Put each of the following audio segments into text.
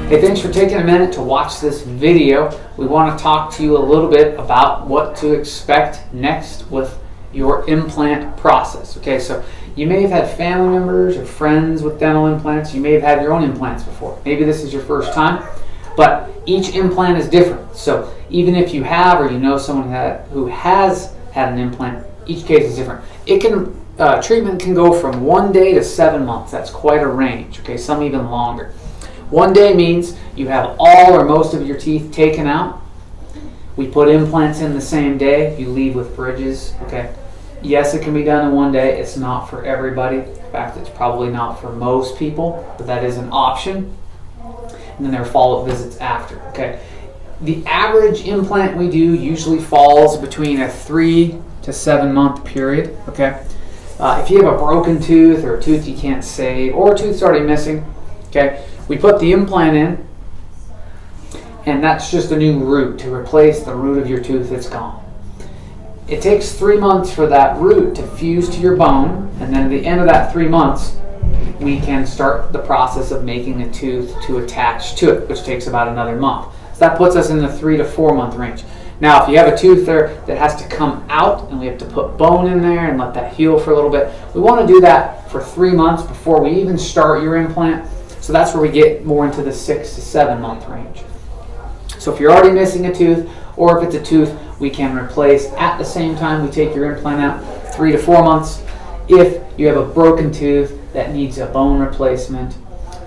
Hey, thanks for taking a minute to watch this video. We want to talk to you a little bit about what to expect next with your implant process. Okay, so you may have had family members or friends with dental implants. You may have had your own implants before. Maybe this is your first time, but each implant is different. So even if you have or you know someone who has had an implant, each case is different. Treatment can go from 1 day to 7 months. That's quite a range. Okay, some even longer. 1 day means you have all or most of your teeth taken out. We put implants in the same day. You leave with bridges. Okay. Yes, it can be done in 1 day. It's not for everybody. In fact, it's probably not for most people, but that is an option. And then there are follow-up visits after. Okay. The average implant we do usually falls between a 3 to 7 month period. Okay. If you have a broken tooth or a tooth you can't save or a tooth's already missing, okay, we put the implant in, and that's just a new root to replace the root of your tooth that's gone. It takes 3 months for that root to fuse to your bone, and then at the end of that 3 months, we can start the process of making a tooth to attach to it, which takes about another month. So that puts us in the 3 to 4 month range. Now, if you have a tooth there that has to come out and we have to put bone in there and let that heal for a little bit, we want to do that for 3 months before we even start your implant. So that's where we get more into the 6 to 7 month range. So if you're already missing a tooth, or if it's a tooth we can replace at the same time we take your implant out, 3 to 4 months. If you have a broken tooth that needs a bone replacement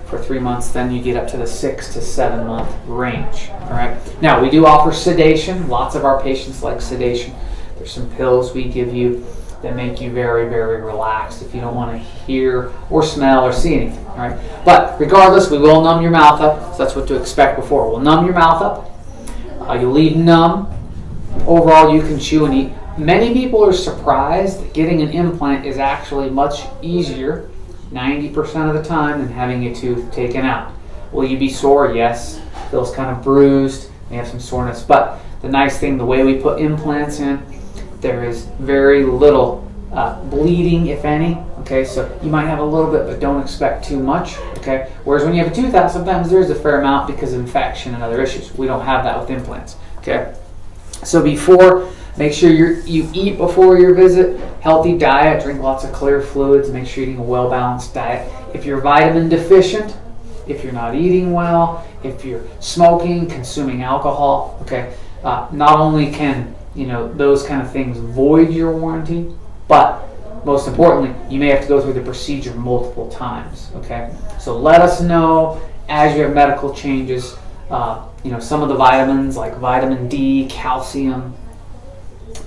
for 3 months, then you get up to the 6 to 7 month range. All right. Now, we do offer sedation. Lots of our patients like sedation. There's some pills we give you that make you very, very relaxed if you don't want to hear or smell or see anything. All right. But regardless, we will numb your mouth up. So that's what to expect before. We'll numb your mouth up. You'll leave numb. Overall, you can chew and eat. Many people are surprised that getting an implant is actually much easier 90% of the time than having a tooth taken out. Will you be sore? Yes. Feels kind of bruised. May have some soreness. But the nice thing, the way we put implants in, there is very little bleeding, if any. Okay, so you might have a little bit, but don't expect too much. Okay, whereas when you have a tooth out, sometimes there's a fair amount because of infection and other issues. We don't have that with implants. Okay, so make sure you eat before your visit. Healthy diet, drink lots of clear fluids, make sure you're eating a well-balanced diet. If you're vitamin deficient, if you're not eating well, if you're smoking, consuming alcohol, okay, not only can those kind of things void your warranty, but most importantly, you may have to go through the procedure multiple times. Okay, so let us know as you have medical changes. Some of the vitamins like vitamin D, calcium,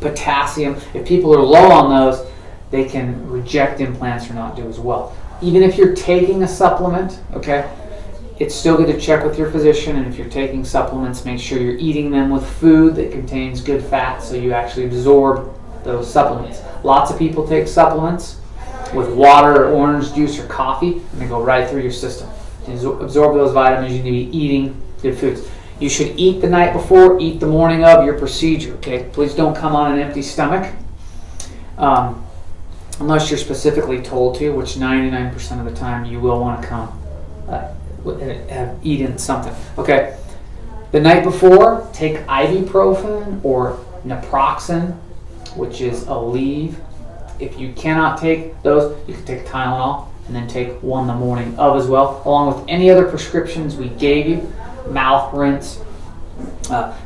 potassium, if people are low on those, they can reject implants or not do as well. Even if you're taking a supplement, okay, it's still good to check with your physician, and if you're taking supplements, make sure you're eating them with food that contains good fat so you actually absorb those supplements. Lots of people take supplements with water or orange juice or coffee, and they go right through your system. To absorb those vitamins, you need to be eating good foods. You should eat the night before, eat the morning of your procedure. Okay, please don't come on an empty stomach, unless you're specifically told to, which 99% of the time you will want to come have eaten something. Okay, the night before, take ibuprofen or naproxen, which is Aleve. If you cannot take those, you can take Tylenol and then take one the morning of as well, along with any other prescriptions we gave you. Mouth rinse,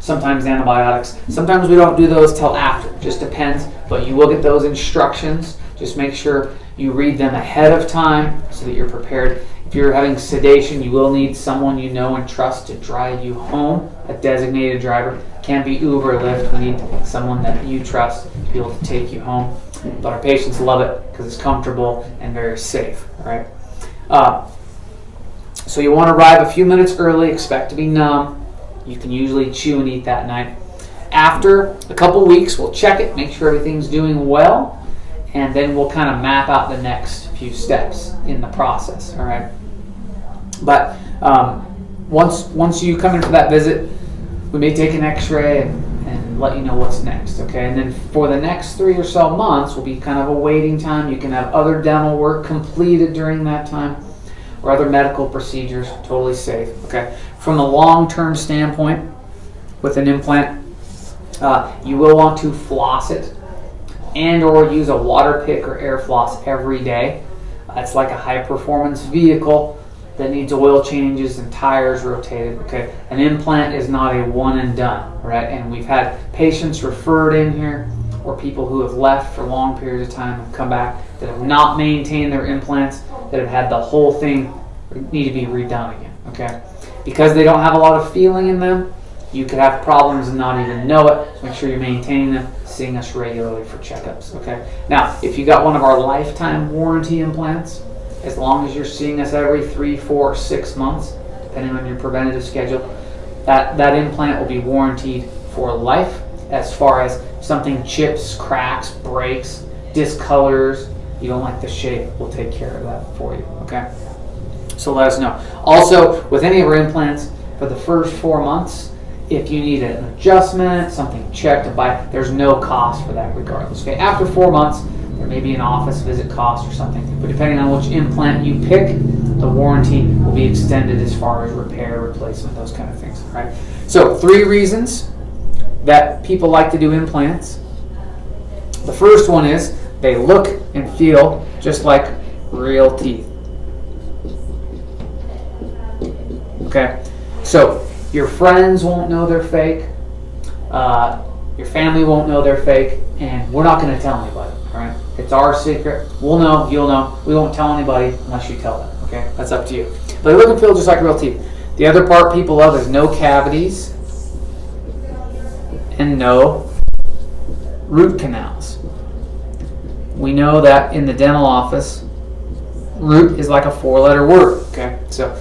sometimes antibiotics. Sometimes we don't do those till after. Just depends, but you will get those instructions. Just make sure you read them ahead of time so that you're prepared. If you're having sedation, you will need someone you know and trust to drive you home, a designated driver. Can't be Uber or Lyft. We need someone that you trust to be able to take you home. But our patients love it because it's comfortable and very safe. All right. So you want to arrive a few minutes early. Expect to be numb. You can usually chew and eat that night. After a couple weeks, we'll check it, make sure everything's doing well, and then we'll kind of map out the next few steps in the process. All right. But once you come in for that visit, we may take an X-ray and let you know what's next. Okay. And then for the next 3 or so months will be kind of a waiting time. You can have other dental work completed during that time. or other medical procedures, totally safe. Okay. From a long-term standpoint, with an implant, you will want to floss it and or use a water pick or air floss every day. It's like a high-performance vehicle that needs oil changes and tires rotated. Okay, an implant is not a one and done, right? And we've had patients referred in here, or people who have left for long periods of time and come back that have not maintained their implants, that have had the whole thing need to be redone again. Okay, because they don't have a lot of feeling in them, you could have problems and not even know it. So make sure you're maintaining them, seeing us regularly for checkups. Okay. Now, if you got one of our lifetime warranty implants, as long as you're seeing us every 3, 4, 6 months, depending on your preventative schedule, that implant will be warranted for life. As far as something chips, cracks, breaks, discolors, you don't like the shape, we'll take care of that for you. Okay. So let us know. Also, with any of our implants, for the first 4 months, if you need an adjustment, something checked to buy, there's no cost for that regardless. Okay, after 4 months, there may be an office visit cost or something, but depending on which implant you pick, the warranty will be extended as far as repair, replacement, those kind of things. Right. So 3 reasons that people like to do implants. The first one is they look and feel just like real teeth. Okay, so your friends won't know they're fake, your family won't know they're fake, and we're not going to tell anybody, all right? It's our secret. We'll know, you'll know. We won't tell anybody unless you tell them, okay? That's up to you. But they look and feel just like real teeth. The other part people love is no cavities and no root canals. We know that in the dental office, root is like a 4-letter word, okay? So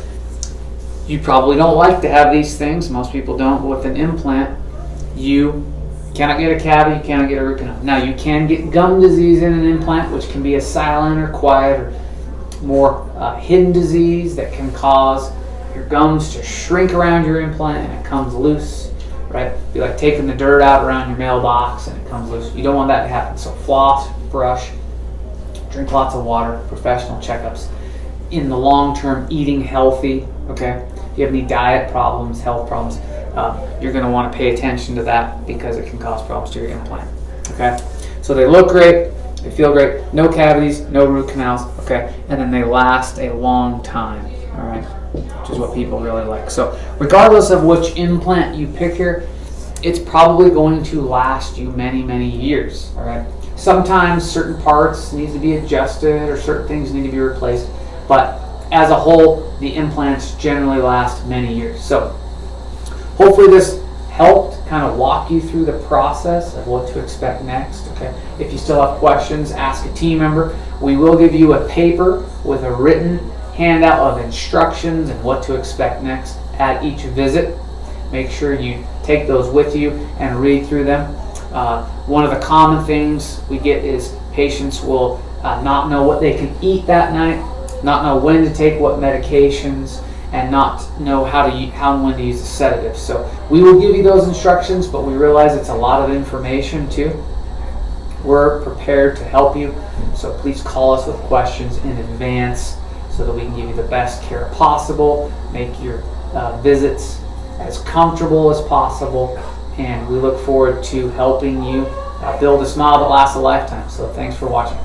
you probably don't like to have these things. Most people don't. But with an implant, you cannot get a cavity, you cannot get a root canal. Now, you can get gum disease in an implant, which can be a silent or quiet or more hidden disease that can cause your gums to shrink around your implant and it comes loose, right? It'd be like taking the dirt out around your mailbox and it comes loose. You don't want that to happen. So floss, brush, drink lots of water, professional checkups. In the long term, eating healthy, okay? If you have any diet problems, health problems, you're going to want to pay attention to that because it can cause problems to your implant, okay? So they look great, they feel great, no cavities, no root canals, okay? And then they last a long time, all right? Which is what people really like. So regardless of which implant you pick here, it's probably going to last you many, many years, all right? Sometimes certain parts need to be adjusted or certain things need to be replaced, but as a whole, the implants generally last many years. So hopefully this helped kind of walk you through the process of what to expect next. Okay. If you still have questions, ask a team member. We will give you a paper with a written handout of instructions and what to expect next at each visit. Make sure you take those with you and read through them. One of the common things we get is patients will not know what they can eat that night, not know when to take what medications, and not know how and when to use the sedatives. So we will give you those instructions, but we realize it's a lot of information too. We're prepared to help you, so please call us with questions in advance so that we can give you the best care possible, make your visits as comfortable as possible, and we look forward to helping you build a smile that lasts a lifetime. So thanks for watching.